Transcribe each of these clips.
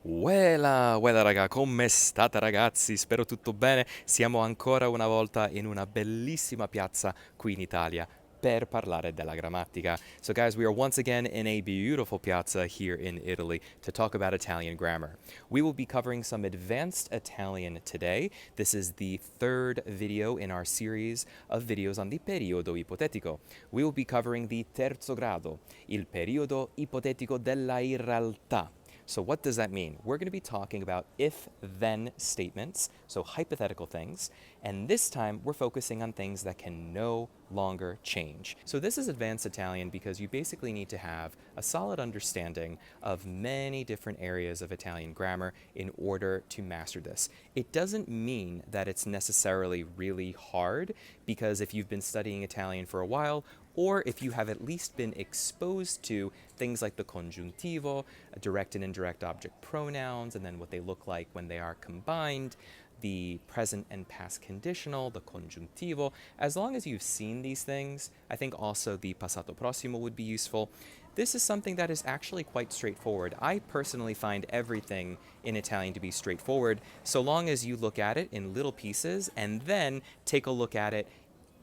Uela, uela raga, come state ragazzi? Spero tutto bene. Siamo ancora una volta in una bellissima piazza qui in Italia per parlare della grammatica. So guys, we are once again in a beautiful piazza here in Italy to talk about Italian grammar. We will be covering some advanced Italian today. This is the third video in our series of videos on the Periodo Ipotetico. We will be covering the terzo grado, il Periodo Ipotetico della Irrealtà. So what does that mean? We're going to be talking about if-then statements, so hypothetical things, and this time we're focusing on things that can no longer change. So this is advanced Italian because you basically need to have a solid understanding of many different areas of Italian grammar in order to master this. It doesn't mean that it's necessarily really hard, because if you've been studying Italian for a while, or if you have at least been exposed to things like the congiuntivo, direct and indirect object pronouns, and then what they look like when they are combined, the present and past conditional, the congiuntivo. As long as you've seen these things, I think also the passato prossimo would be useful. This is something that is actually quite straightforward. I personally find everything in Italian to be straightforward, so long as you look at it in little pieces and then take a look at it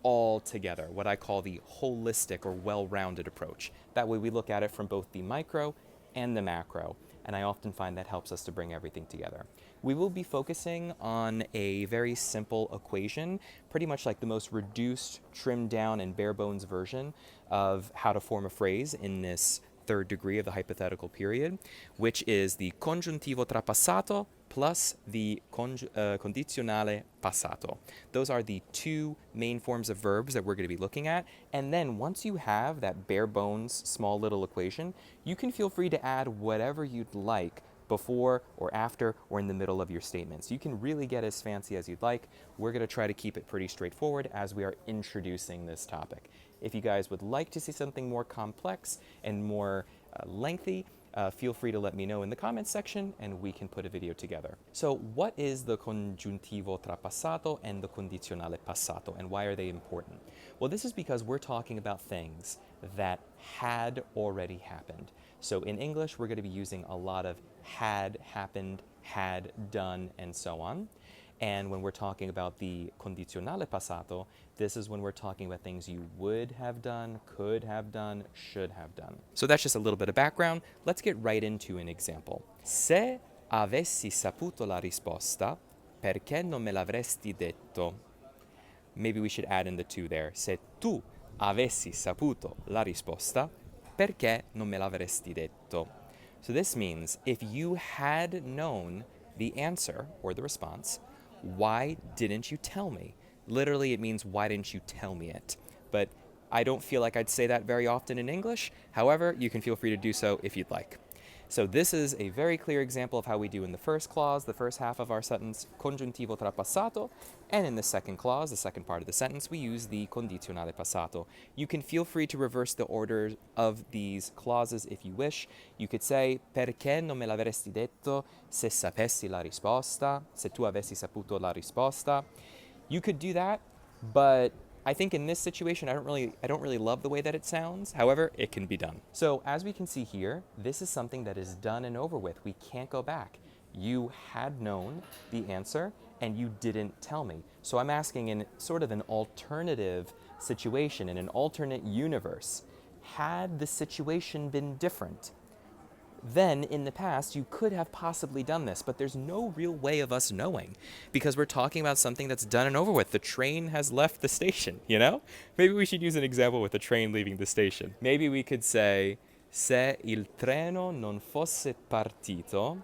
all together, what I call the holistic or well-rounded approach. That way we look at it from both the micro and the macro, and I often find that helps us to bring everything together. We will be focusing on a very simple equation, pretty much like the most reduced, trimmed down, and bare bones version of how to form a phrase in this third degree of the hypothetical period, which is the congiuntivo tra passato plus the condizionale passato. Those are the two main forms of verbs that we're going to be looking at. And then once you have that bare bones small little equation, you can feel free to add whatever you'd like before or after or in the middle of your statements. You can really get as fancy as you'd like. We're going to try to keep it pretty straightforward as we are introducing this topic. If you guys would like to see something more complex and more lengthy, feel free to let me know in the comments section and we can put a video together. So what is the congiuntivo tra passato and the condizionale passato, and why are they important? Well, this is because we're talking about things that had already happened. So in English, we're going to be using a lot of had happened, had done, and so on. And when we're talking about the condizionale passato, this is when we're talking about things you would have done, could have done, should have done. So that's just a little bit of background. Let's get right into an example. Se avessi saputo la risposta, perché non me l'avresti detto? Maybe we should add in the to there. Se tu avessi saputo la risposta, perché non me l'avresti detto? So this means if you had known the answer or the response, why didn't you tell me? Literally, it means why didn't you tell me it? But I don't feel like I'd say that very often in English. However, you can feel free to do so if you'd like. So this is a very clear example of how we do in the first clause, the first half of our sentence, congiuntivo tra passato, and in the second clause, the second part of the sentence, we use the condizionale passato. You can feel free to reverse the order of these clauses if you wish. You could say, perché non me l'avresti detto se sapessi la risposta, se tu avessi saputo la risposta. You could do that, but I think in this situation, I don't really love the way that it sounds. However, it can be done. So as we can see here, this is something that is done and over with. We can't go back. You had known the answer and you didn't tell me. So I'm asking in sort of an alternative situation, in an alternate universe. Had the situation been different, then in the past you could have possibly done this, but there's no real way of us knowing because we're talking about something that's done and over with. The train has left the station, you know? Maybe we should use an example with the train leaving the station. Maybe we could say, se il treno non fosse partito,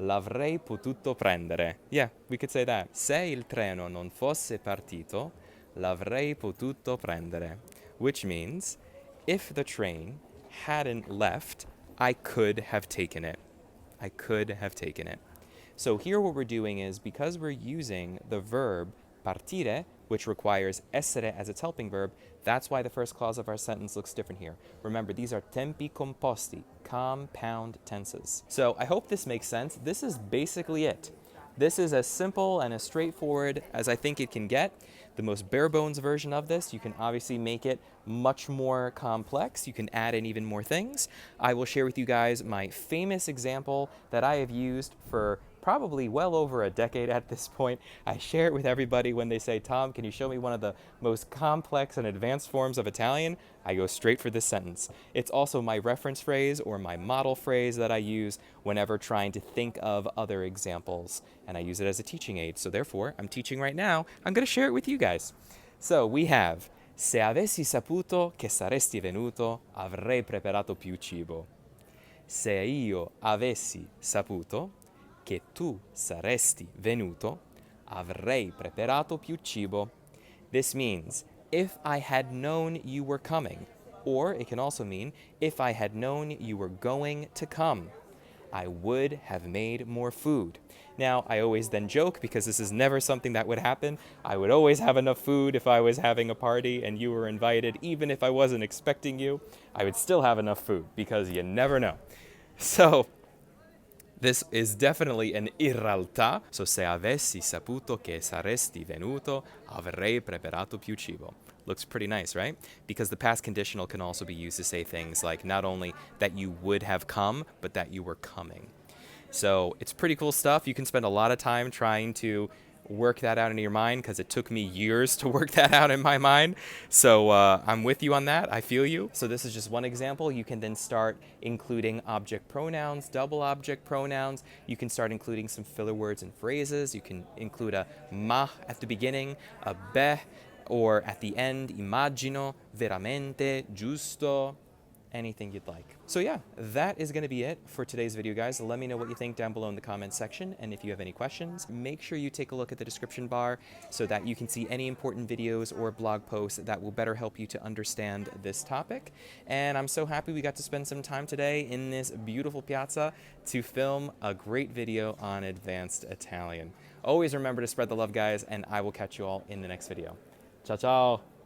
l'avrei potuto prendere. Yeah, we could say that. Se il treno non fosse partito, l'avrei potuto prendere. Which means, if the train hadn't left, I could have taken it. I could have taken it. So here what we're doing is, because we're using the verb partire, which requires essere as its helping verb, that's why the first clause of our sentence looks different here. Remember, these are tempi composti, compound tenses. So I hope this makes sense. This is basically it. This is as simple and as straightforward as I think it can get. The most bare bones version of this, you can obviously make it much more complex. You can add in even more things. I will share with you guys my famous example that I have used for probably well over a decade at this point. I share it with everybody when they say, Tom, can you show me one of the most complex and advanced forms of Italian? I go straight for this sentence. It's also my reference phrase or my model phrase that I use whenever trying to think of other examples, and I use it as a teaching aid. So therefore, I'm teaching right now. I'm going to share it with you guys. So we have, se avessi saputo che saresti venuto, avrei preparato più cibo. Se io avessi saputo che tu saresti venuto, avrei preparato più cibo. This means, if I had known you were coming, or it can also mean, if I had known you were going to come, I would have made more food. Now, I always then joke, because this is never something that would happen. I would always have enough food if I was having a party and you were invited. Even if I wasn't expecting you, I would still have enough food, because you never know. So, this is definitely an irrealtà. So, se avessi saputo che saresti venuto, avrei preparato più cibo. Looks pretty nice, right? Because the past conditional can also be used to say things like not only that you would have come, but that you were coming. So it's pretty cool stuff. You can spend a lot of time trying to work that out in your mind, because it took me years to work that out in my mind. So I'm with you on that. I feel you. So this is just one example. You can then start including object pronouns, double object pronouns. You can start including some filler words and phrases. You can include a ma at the beginning, a be, or at the end, immagino, veramente, giusto, anything you'd like. So yeah, that is going to be it for today's video, guys. Let me know what you think down below in the comments section, and if you have any questions, make sure you take a look at the description bar so that you can see any important videos or blog posts that will better help you to understand this topic. And I'm so happy we got to spend some time today in this beautiful piazza to film a great video on advanced Italian. Always remember to spread the love, guys, and I will catch you all in the next video. Ciao, ciao!